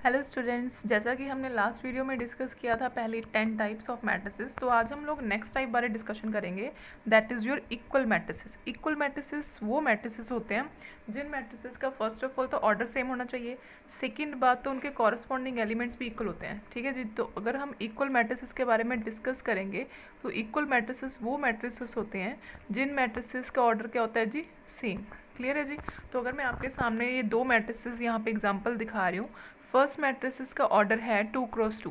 Hello students, जैसा कि हमने लास्ट वीडियो में डिस्कस किया था पहले 10 टाइप्स ऑफ मैट्रिसेस, तो आज हम लोग नेक्स्ट टाइप बारे डिस्कशन करेंगे। That is your equal matrices. Equal matrices वो मैट्रिसेस होते हैं जिन मैट्रिसेस का फर्स्ट ऑफ ऑल तो ऑर्डर सेम होना चाहिए। सेकंड बात तो उनके कॉरस्पॉन्डिंग एलिमेंट्स भी इक्वल होते हैं। ठीक है जी। तो अगर हम इक्वल मैट्रिसेस के बारे में डिस्कस करेंगे तो इक्वल मैट्रिसेस वो मैट्रिसेस होते हैं जिन मैट्रिसेस का ऑर्डर क्या होता है जी, सेम। क्लियर है जी। तो अगर मैं आपके सामने ये दो मैट्रिसेस यहाँ पे एग्जांपल दिखा रही हूँ। फर्स्ट मैट्रिक्स का ऑर्डर है 2x2,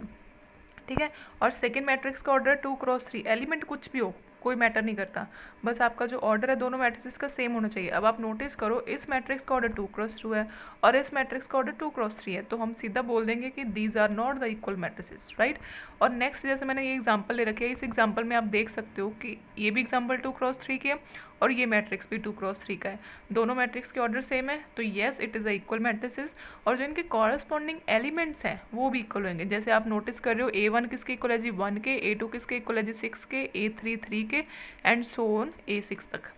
ठीक है, और सेकेंड मैट्रिक्स का ऑर्डर 2x3। एलिमेंट कुछ भी हो, कोई मैटर नहीं करता, बस आपका जो ऑर्डर है दोनों मैट्रिक्स का सेम होना चाहिए। अब आप नोटिस करो, इस मैट्रिक्स का ऑर्डर 2x2 है और इस मैट्रिक्स का ऑर्डर 2x3 है, तो हम सीधा बोल देंगे कि these are not the equal matrices, right. और नेक्स्ट, जैसे मैंने ये एग्जांपल ले रखी है, इस एग्जांपल में आप देख सकते हो कि ये भी एग्जांपल 2x3 की है और ये मैट्रिक्स भी 2x3 का है। दोनों मैट्रिक्स के ऑर्डर सेम है, तो yes it is a equal matrices. और जो इनके कॉरस्पॉन्डिंग एलिमेंट्स हैं वो भी इक्वल होंगे। जैसे आप नोटिस कर रहे हो, A1 किसके इक्वल है जी 1 के, A2 किसके इक्वल है जी 6 के, A3 3 के, एंड सो ऑन A6 तक।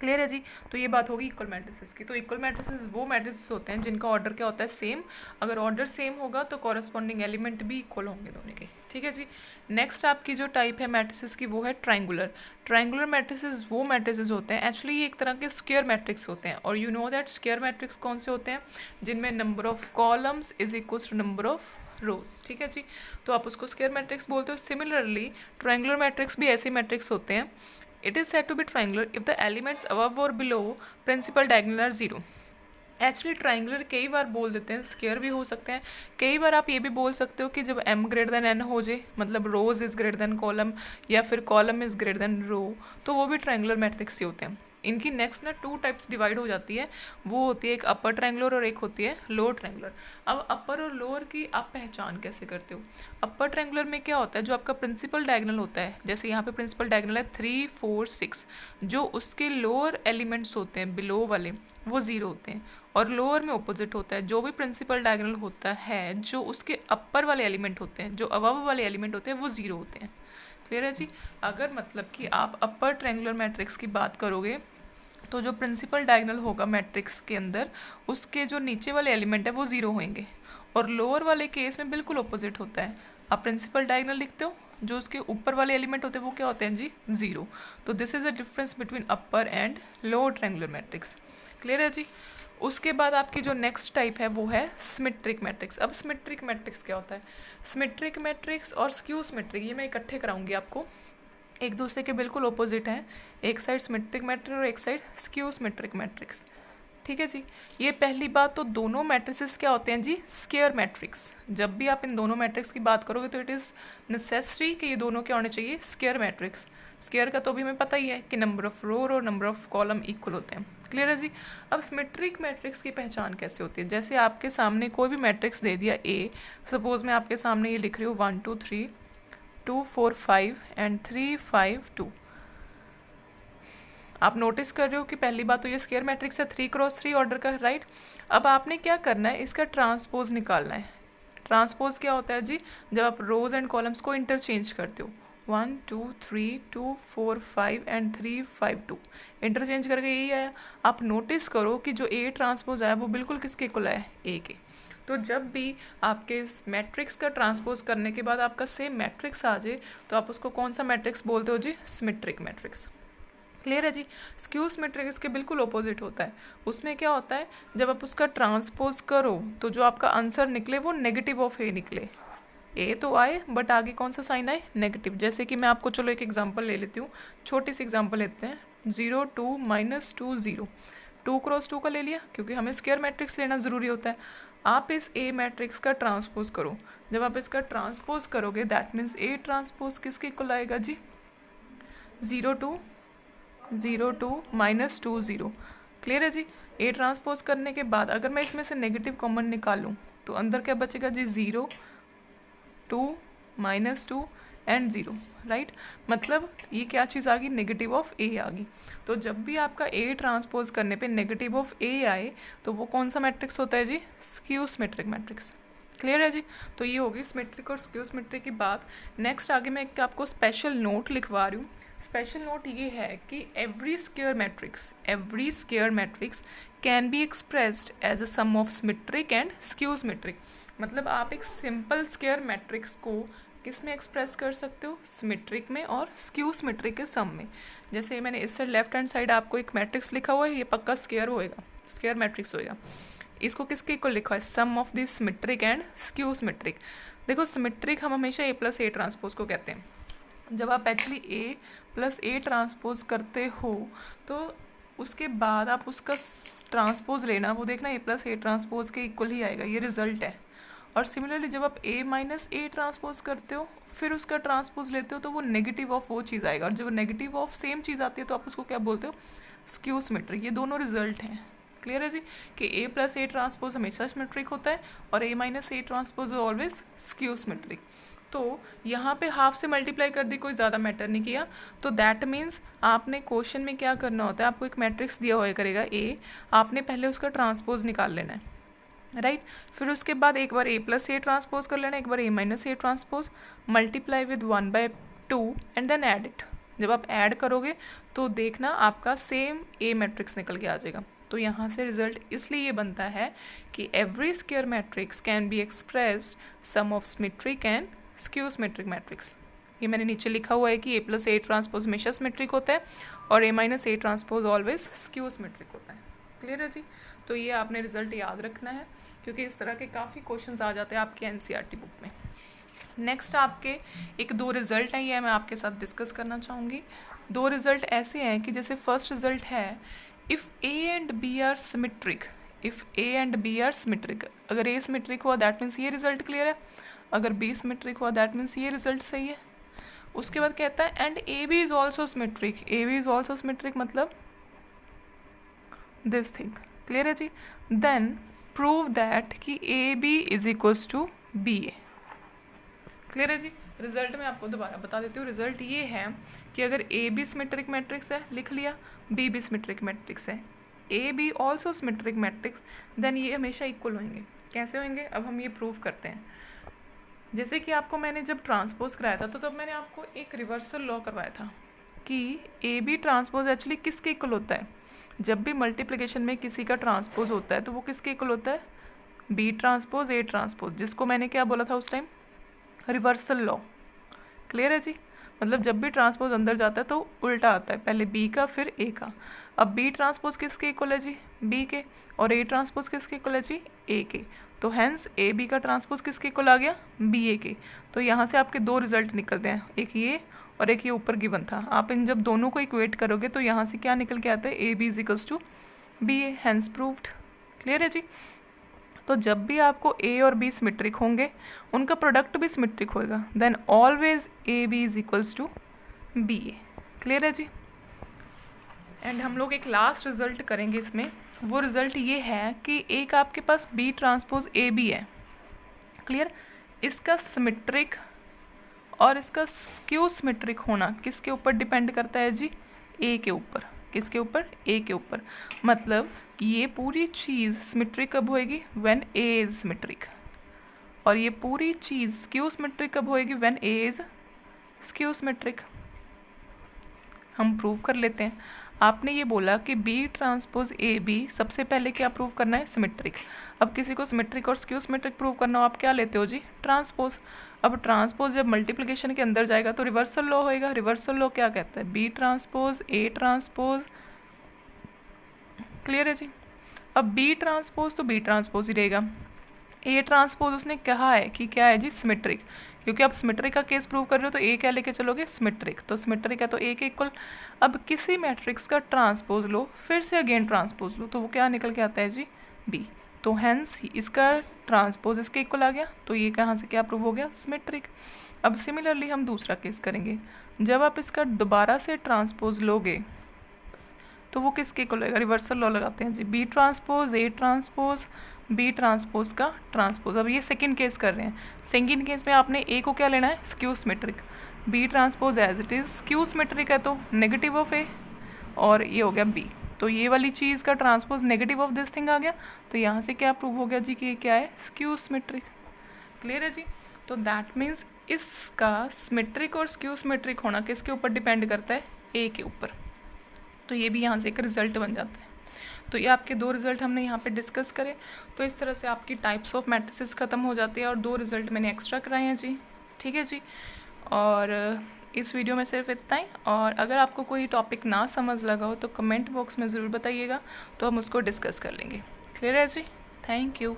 क्लियर है जी। तो ये बात होगी इक्वल मैट्रिसेस की। तो इक्वल मैट्रिसेस वो मैट्रिसेस होते हैं जिनका ऑर्डर क्या होता है, सेम। अगर ऑर्डर सेम होगा तो कॉरस्पॉन्डिंग एलिमेंट भी इक्वल होंगे दोनों के। ठीक है जी। नेक्स्ट आपकी जो टाइप है मैट्रिसेस की वो है ट्राइंगुलर। ट्राइंगुलर मैट्रिसेस वो मैट्रिसेस होते हैं, एक्चुअली ये एक तरह के स्क्वायर मैट्रिक्स होते हैं। और you know that square matrix कौन से होते हैं, जिनमें number of columns is equal to number of rows. ठीक है जी। तो आप उसको स्क्वायर मैट्रिक्स बोलते हो। सिमिलरली ट्राइंगुलर मैट्रिक्स भी ऐसे मैट्रिक्स होते हैं। It is said to be triangular if the elements above or below principal diagonal are zero. Actually triangular कई बार बोल देते हैं, स्क्वायर भी हो सकते हैं। कई बार आप ये भी बोल सकते हो कि जब m ग्रेटर देन n हो जाए, मतलब रोज इज ग्रेटर देन कॉलम या फिर कॉलम इज ग्रेटर देन रो, तो वो भी ट्राइंगुलर मैट्रिक्स ही होते हैं। इनकी नेक्स्ट ना 2 टाइप्स डिवाइड हो जाती है। वो होती है एक अपर ट्रायंगुलर और एक होती है लोअर ट्रायंगुलर। अब अपर और लोअर की आप पहचान कैसे करते हो। अपर ट्रायंगुलर में क्या होता है, जो आपका प्रिंसिपल डायगोनल होता है, जैसे यहाँ पे प्रिंसिपल डायगोनल है 3 4 6, जो उसके लोअर एलिमेंट्स होते हैं बिलो वाले वो 0 होते हैं। और लोअर में ऑपोजिट होता है, जो भी प्रिंसिपल डायगोनल होता है जो उसके अपर वाले एलिमेंट होते हैं, जो अबव वाले एलिमेंट होते हैं वो 0 होते हैं। क्लियर है जी। अगर मतलब कि आप अपर ट्रायंगुलर मैट्रिक्स की बात करोगे तो जो प्रिंसिपल डायगोनल होगा मैट्रिक्स के अंदर, उसके जो नीचे वाले एलिमेंट है वो 0 होंगे। और लोअर वाले केस में बिल्कुल ऑपोजिट होता है। आप प्रिंसिपल डायगोनल लिखते हो, जो उसके ऊपर वाले एलिमेंट होते हैं वो क्या होते हैं जी, 0। तो this is a difference between upper and lower triangular matrix. Clear है जी। उसके बाद आपकी जो नेक्स्ट टाइप है वो है सिमेट्रिक मैट्रिक्स। अब सिमेट्रिक मैट्रिक्स क्या होता है, सिमेट्रिक मैट्रिक्स और स्क्यू सिमेट्रिक ये मैं इकट्ठे कराऊंगी आपको, एक दूसरे के बिल्कुल ऑपोजिट हैं। एक साइड सिमेट्रिक मैट्रिक्स और एक साइड स्क्यू सिमेट्रिक मैट्रिक्स। ठीक है जी। ये पहली बात, तो दोनों मैट्रिसेस क्या होते हैं जी, स्क्वायर मैट्रिक्स। जब भी आप इन दोनों मैट्रिक्स की बात करोगे तो इट इज़ नेसेसरी कि ये दोनों क्या होने चाहिए, स्क्वायर मैट्रिक्स। स्क्वायर का तो भी हमें पता ही है कि नंबर ऑफ रो और नंबर ऑफ कॉलम इक्वल होते हैं। क्लियर है जी। अब सिमेट्रिक मैट्रिक्स की पहचान कैसे होती है, जैसे आपके सामने कोई भी मैट्रिक्स दे दिया ए, सपोज मैं आपके सामने ये लिख रही हूँ 1 2 3 2 4 5 एंड 3 5 2। आप नोटिस कर रहे हो कि पहली बात तो ये स्क्वायर मैट्रिक्स है 3x3 ऑर्डर का, राइट। अब आपने क्या करना है, इसका ट्रांसपोज निकालना है। ट्रांसपोज क्या होता है जी, जब आप रोज एंड कॉलम्स को इंटरचेंज करते हो, 1 2 3 2 4 5 एंड 3 5 2 इंटरचेंज करके यही आया। आप नोटिस करो कि जो ए ट्रांसपोज आया वो बिल्कुल किसके इक्वल है, ए के। तो जब भी आपके इस मैट्रिक्स का ट्रांसपोज करने के बाद आपका सेम मैट्रिक्स आ जाए तो आप उसको कौन सा मैट्रिक्स बोलते हो जी, सिमेट्रिक मैट्रिक्स। क्लियर है जी। स्क्यू सिमेट्रिक इसके बिल्कुल ऑपोजिट होता है। उसमें क्या होता है, जब आप उसका ट्रांसपोज करो तो जो आपका आंसर निकले वो नेगेटिव ऑफ ए निकले। ए तो आए बट आगे कौन सा साइन आए, नेगेटिव। जैसे कि मैं आपको चलो एक एग्जांपल ले लेती हूँ, छोटी सी एग्जांपल लेते हैं, 0 2 -2 0। 2x2 का ले लिया क्योंकि हमें स्क्वायर मैट्रिक्स लेना ज़रूरी होता है। आप इस ए मैट्रिक्स का ट्रांसपोज करो। जब आप इसका ट्रांसपोज करोगे दैट मीन्स ए ट्रांसपोज किसके इक्वल आएगा जी, 0 2 0 2 -2 0। क्लियर है जी। ए ट्रांसपोज करने के बाद अगर मैं इसमें से नेगेटिव कॉमन निकालूं तो अंदर क्या बचेगा जी, 0 2 -2 एंड 0, राइट। मतलब ये क्या चीज़ आ गई, नेगेटिव ऑफ ए आ गई। तो जब भी आपका ए ट्रांसपोज करने पे नेगेटिव ऑफ ए आए तो वो कौन सा मैट्रिक्स होता है जी, स्क्यू सिमेट्रिक मैट्रिक्स। क्लियर है जी। तो ये होगी सिमेट्रिक और स्क्यू सिमेट्रिक की बात। नेक्स्ट आगे मैं एक आपको स्पेशल नोट लिखवा रही हूँ। स्पेशल नोट ये है कि every square matrix can be expressed as a sum of symmetric and skew symmetric. मतलब आप एक सिंपल स्क्वायर मैट्रिक्स को किस में एक्सप्रेस कर सकते हो, सिमेट्रिक में और स्क्यू सिमेट्रिक के सम में। जैसे मैंने इस साइड लेफ्ट हैंड साइड आपको एक मैट्रिक्स लिखा हुआ है, ये पक्का स्क्वायर होएगा, स्क्वायर मैट्रिक्स होएगा। इसको किसके इक्वल लिखा है, sum of the symmetric and skew symmetric. देखो सिमेट्रिक हम हमेशा ए प्लस ए ट्रांसपोज को कहते हैं। जब आप actually A plus A transpose करते हो तो उसके बाद आप उसका ट्रांसपोज लेना, वो देखना ए प्लस ए ट्रांसपोज के इक्वल ही आएगा, ये रिजल्ट है। और सिमिलरली जब आप ए माइनस ए ट्रांसपोज करते हो फिर उसका ट्रांसपोज लेते हो तो वो नेगेटिव ऑफ वो चीज़ आएगा, और जब नेगेटिव ऑफ सेम चीज़ आती है तो आप उसको क्या बोलते हो, स्क्यू सिमेट्रिक। ये दोनों रिजल्ट हैं। क्लियर है जी कि ए प्लस ए ट्रांसपोज हमेशा सिमेट्रिक होता है और A minus A transpose always skew symmetric. तो यहाँ पे हाफ से मल्टीप्लाई कर दी, कोई ज़्यादा मैटर नहीं किया। तो दैट मीन्स आपने क्वेश्चन में क्या करना होता है, आपको एक मैट्रिक्स दिया हुआ करेगा ए, आपने पहले उसका ट्रांसपोज निकाल लेना है, राइट। फिर उसके बाद एक बार ए प्लस ए ट्रांसपोज कर लेना, एक बार A minus A transpose, multiply with 1/2 and then add it. जब आप ऐड करोगे तो देखना आपका सेम ए मैट्रिक्स निकल के आ जाएगा। तो यहाँ से रिजल्ट इसलिए ये बनता है कि every square matrix can be expressed sum of symmetric and skew symmetric matrix. ये मैंने नीचे लिखा हुआ है कि ए प्लस ए ट्रांसपोज हमेशा सिमेट्रिक होता है और A minus A transpose always skew symmetric होता है। क्लियर है जी। तो ये आपने रिजल्ट याद रखना है क्योंकि इस तरह के काफ़ी क्वेश्चंस आ जाते हैं आपके एनसीईआरटी बुक में। नेक्स्ट आपके एक दो रिजल्ट हैं, ये मैं आपके साथ डिस्कस करना चाहूँगी। दो रिजल्ट ऐसे हैं कि जैसे फर्स्ट रिजल्ट है if A and B are symmetric, if A and B are symmetric, अगर ए सिमेट्रिक हुआ दैट मीन्स ये रिजल्ट क्लियर है, अगर बी सिमेट्रिक हुआ दैट मीन्स ये रिजल्ट सही है। उसके बाद कहता है and A B is also symmetric, A B is also symmetric मतलब दिस थिंग। क्लियर है जी। देन प्रूव दैट कि A B is equals to B A. Clear है जी। रिजल्ट मैं आपको दोबारा बता देती हूँ। रिजल्ट ये है कि अगर ए बी सिमेट्रिक मैट्रिक्स है, लिख लिया, बी बी सिमेट्रिक मैट्रिक्स है, A B also symmetric matrix, then ये हमेशा इक्वल होंगे। कैसे होंगे अब हम ये प्रूव करते हैं। जैसे कि आपको मैंने जब ट्रांसपोज कराया था तो तब मैंने आपको एक रिवर्सल लॉ करवाया था कि ए बी ट्रांसपोज एक्चुअली किसके इक्वल होता है। जब भी मल्टीप्लिकेशन में किसी का ट्रांसपोज होता है तो वो किसके इक्वल होता है, बी ट्रांसपोज ए ट्रांसपोज, जिसको मैंने क्या बोला था उस टाइम, रिवर्सल लॉ। क्लियर है जी। मतलब जब भी ट्रांसपोज अंदर जाता है तो उल्टा आता है, पहले बी का फिर ए का। अब बी ट्रांसपोज किसके इक्वल है जी, बी के, और ए ट्रांसपोज किसके इक्वल है जी, ए के। तो हैंस ए बी का ट्रांसपोज किसके इक्वल आ गया, बी ए के। तो यहाँ से आपके दो रिजल्ट निकलते हैं, एक ये और एक ये ऊपर गिवन था। आप इन जब दोनों को इक्वेट करोगे तो यहाँ से क्या निकल के आता है, A B is equals to B A, hence proved. Clear है जी। तो जब भी आपको ए और बी सिमेट्रिक होंगे उनका प्रोडक्ट भी सिमेट्रिक होएगा, then always A B is equals to B A. Clear है जी। एंड हम लोग एक लास्ट रिजल्ट करेंगे इसमें। वो रिजल्ट ये है कि एक आपके पास बी ट्रांसपोज ए बी है, क्लियर, इसका सिमेट्रिक और इसका स्क्यू सिमेट्रिक होना किसके ऊपर डिपेंड करता है जी, ए के ऊपर। किसके ऊपर, ए के ऊपर। मतलब ये पूरी चीज़ सिमेट्रिक कब होएगी, व्हेन ए इज सिमेट्रिक, और ये पूरी चीज़ स्क्यू सिमेट्रिक कब होएगी, when A is skew symmetric. हम प्रूव कर लेते हैं। आपने ये बोला कि बी ट्रांसपोज ए बी सबसे पहले क्या प्रूव करना है, सिमेट्रिक। अब किसी को सिमेट्रिक और स्क्यू सिमेट्रिक प्रूव करना हो आप क्या लेते हो जी, ट्रांसपोज। अब ट्रांसपोज जब मल्टीप्लिकेशन के अंदर जाएगा तो रिवर्सल लॉ होएगा। रिवर्सल लॉ क्या कहता है, B transpose A transpose. Clear है जी। अब बी ट्रांसपोज तो बी ट्रांसपोज ही रहेगा, ए ट्रांसपोज उसने कहा है कि क्या है जी, सिमेट्रिक। क्योंकि आप सिमेट्रिक का केस प्रूव कर रहे हो तो ए क्या लेके चलोगे, सिमेट्रिक। तो सिमेट्रिक है तो ए के इक्वल। अब किसी मैट्रिक्स का ट्रांसपोज लो, फिर से अगेन ट्रांसपोज लो, तो वो क्या निकल के आता है जी, बी। तो हैंस इसका ट्रांसपोज इसके इक्वल आ गया, तो ये कहाँ से क्या प्रूव हो गया, सिमेट्रिक। अब सिमिलरली हम दूसरा केस करेंगे। जब आप इसका दोबारा से ट्रांसपोज लोगे तो वो किसके इक्वल होगा, रिवर्सल लॉ लगाते हैं जी, B transpose A transpose B transpose का ट्रांसपोज। अब ये सेकंड केस कर रहे हैं। सेकंड केस में आपने ए को क्या लेना है, skew symmetric. B transpose as it is skew symmetric है तो नेगेटिव ऑफ ए, और ये हो गया बी। तो ये वाली चीज़ का transpose negative of this thing आ गया, तो यहाँ से क्या प्रूव हो गया जी कि ये क्या है, स्क्यू सिमेट्रिक। क्लियर है जी। तो दैट मीन्स इसका सिमेट्रिक और स्क्यू सिमेट्रिक होना किसके ऊपर डिपेंड करता है, ए के ऊपर। तो ये भी यहाँ से एक रिज़ल्ट बन जाता है। तो ये आपके 2 रिज़ल्ट हमने यहाँ पे डिस्कस करे। तो इस तरह से आपकी टाइप्स ऑफ मैट्रिसेस ख़त्म हो जाती है और 2 रिज़ल्ट मैंने एक्स्ट्रा कराए हैं जी, ठीक है जी। और इस वीडियो में सिर्फ इतना ही। और अगर आपको कोई टॉपिक ना समझ लगा हो तो कमेंट बॉक्स में ज़रूर बताइएगा, तो हम उसको डिस्कस कर लेंगे। क्लियर है जी? Thank you.